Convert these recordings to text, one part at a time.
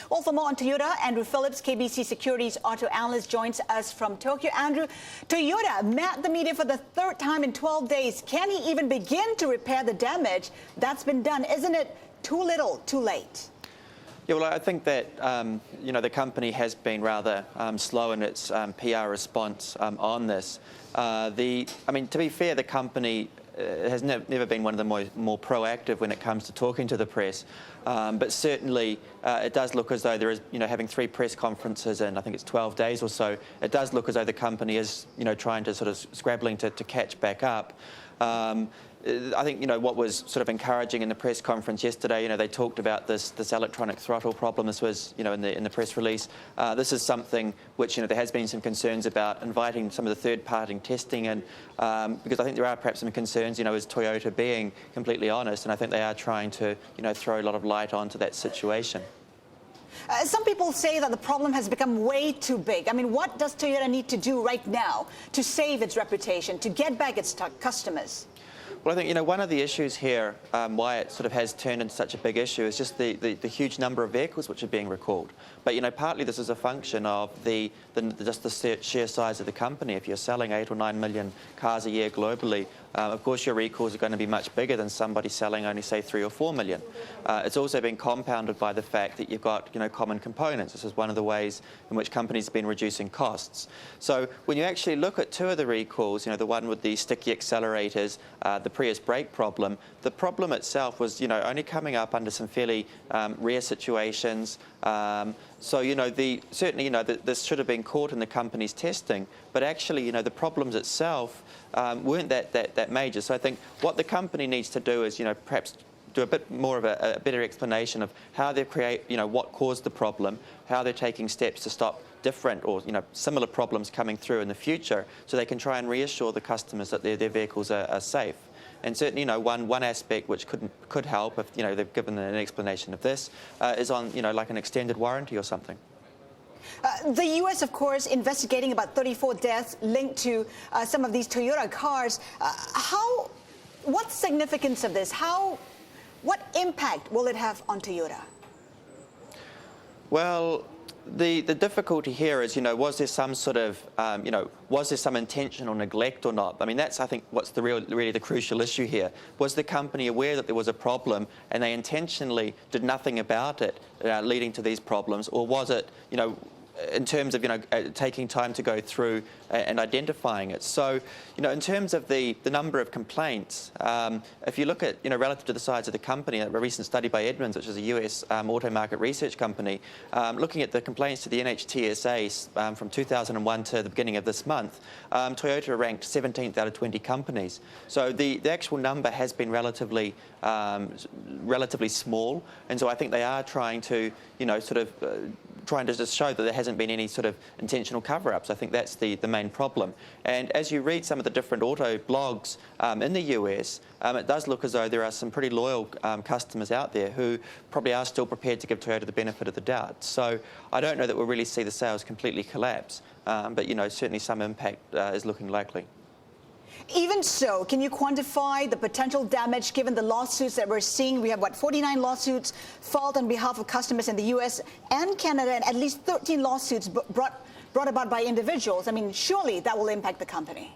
Well, for more on Toyota, Andrew Phillips, KBC Securities auto analyst, joins us from Tokyo. Andrew, Toyota met the media for the third time in 12 days. Can he even begin to repair the damage that's been done? Isn't it too little, too late? Yeah, well, I think that the company has been rather slow in its PR response on this. To be fair, the company has never been one of the more proactive when it comes to talking to the press. But certainly it does look as though there is, having 3 press conferences in, I think it's 12 days or so, it does look as though the company is, trying to sort of scrabbling to catch back up. I think, what was sort of encouraging in the press conference yesterday, they talked about this electronic throttle problem. This was, in the press release. This is something which, there has been some concerns about inviting some of the third-party testing in, because I think there are perhaps some concerns, as Toyota being completely honest, and I think they are trying to, throw a lot of light onto that situation. Some people say that the problem has become way too big. I mean, what does Toyota need to do right now to save its reputation, to get back its customers? Well, I think, one of the issues here, why it sort of has turned into such a big issue, is just the huge number of vehicles which are being recalled. But, partly this is a function of just the sheer size of the company. If you're selling 8 or 9 million cars a year globally, of course your recalls are going to be much bigger than somebody selling only, say, 3 or 4 million. It's also been compounded by the fact that you've got, common components. This is one of the ways in which companies have been reducing costs. So when you actually look at 2 of the recalls, the one with the sticky accelerators, the Prius brake problem, the problem itself was, only coming up under some fairly rare situations. So, certainly, this should have been caught in the company's testing, but actually, the problems itself weren't that major. So I think what the company needs to do is, perhaps do a bit more of a better explanation of how they what caused the problem, how they're taking steps to stop different or, similar problems coming through in the future, so they can try and reassure the customers that their vehicles are safe. And certainly, one aspect which could help if, they've given an explanation of this is on, like an extended warranty or something. The U.S., of course, investigating about 34 deaths linked to some of these Toyota cars. What's the significance of this? What impact will it have on Toyota? Well, the difficulty here is, was there some sort of, was there some intentional neglect or not? I mean, that's, I think, what's really the crucial issue here. Was the company aware that there was a problem and they intentionally did nothing about it, leading to these problems, or was it, in terms of, taking time to go through and identifying it? So, in terms of the number of complaints, if you look at, relative to the size of the company, a recent study by Edmunds, which is a US auto market research company, looking at the complaints to the NHTSA from 2001 to the beginning of this month, Toyota ranked 17th out of 20 companies. So the actual number has been relatively small, and so I think they are trying to, trying to just show that there hasn't been any sort of intentional cover-ups. I think that's the main problem. And as you read some of the different auto blogs in the US, it does look as though there are some pretty loyal customers out there who probably are still prepared to give Toyota the benefit of the doubt. So I don't know that we'll really see the sales completely collapse, but certainly some impact is looking likely. Even so, can you quantify the potential damage given the lawsuits that we're seeing? We have, 49 lawsuits filed on behalf of customers in the U.S. and Canada, and at least 13 lawsuits brought about by individuals. I mean, surely that will impact the company.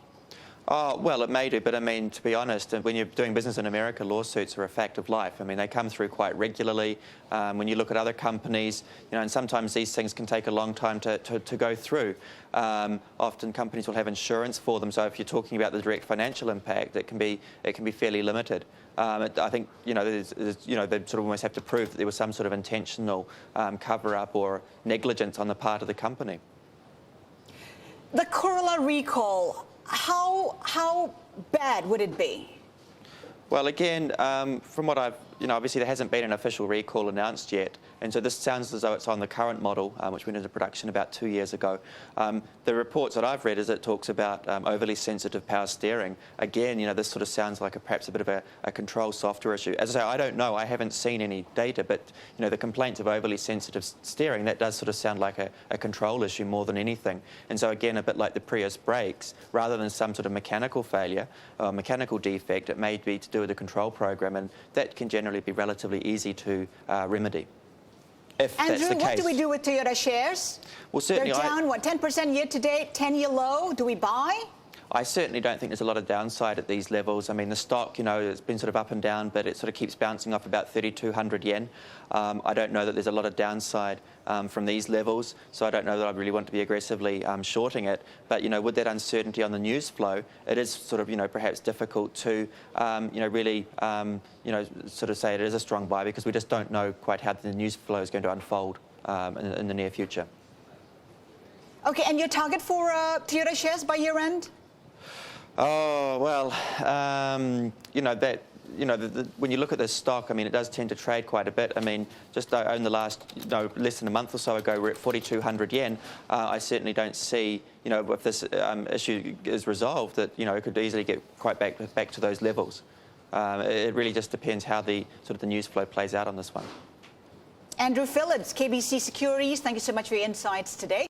Well, it may do, but I mean, to be honest, when you're doing business in America, lawsuits are a fact of life. I mean, they come through quite regularly. When you look at other companies, and sometimes these things can take a long time to go through. Often companies will have insurance for them, so if you're talking about the direct financial impact, it can be fairly limited. I think, they sort of almost have to prove that there was some sort of intentional cover-up or negligence on the part of the company. The Corolla recall. How bad would it be? Well, again, from what I've, obviously there hasn't been an official recall announced yet, and so this sounds as though it's on the current model, which went into production about 2 years ago. The reports that I've read is it talks about overly sensitive power steering. Again, this sort of sounds like perhaps a bit of a control software issue. As I say, I don't know, I haven't seen any data, but the complaints of overly sensitive steering, that does sort of sound like a control issue more than anything. And so again, a bit like the Prius brakes, rather than some sort of mechanical failure or mechanical defect, it may be to do with the control program, and that can generally be relatively easy to remedy. if that's the Andrew, case. what do we do with Toyota shares? Well, certainly They're down, 10% year to date, 10-year low. Do we buy? I certainly don't think there's a lot of downside at these levels. I mean, the stock, it's been sort of up and down, but it sort of keeps bouncing off about 3,200 yen. I don't know that there's a lot of downside from these levels, so I don't know that I really want to be aggressively shorting it. But, with that uncertainty on the news flow, it is sort of, perhaps difficult to, really, sort of say it is a strong buy because we just don't know quite how the news flow is going to unfold in the near future. Okay, and your target for Toyota shares by year end? Oh, well, when you look at this stock, I mean, it does tend to trade quite a bit. I mean, just in the last, less than a month or so ago, we're at 4,200 yen. I certainly don't see, if this issue is resolved, that, it could easily get quite back to those levels. It really just depends how the news flow plays out on this one. Andrew Phillips, KBC Securities, thank you so much for your insights today.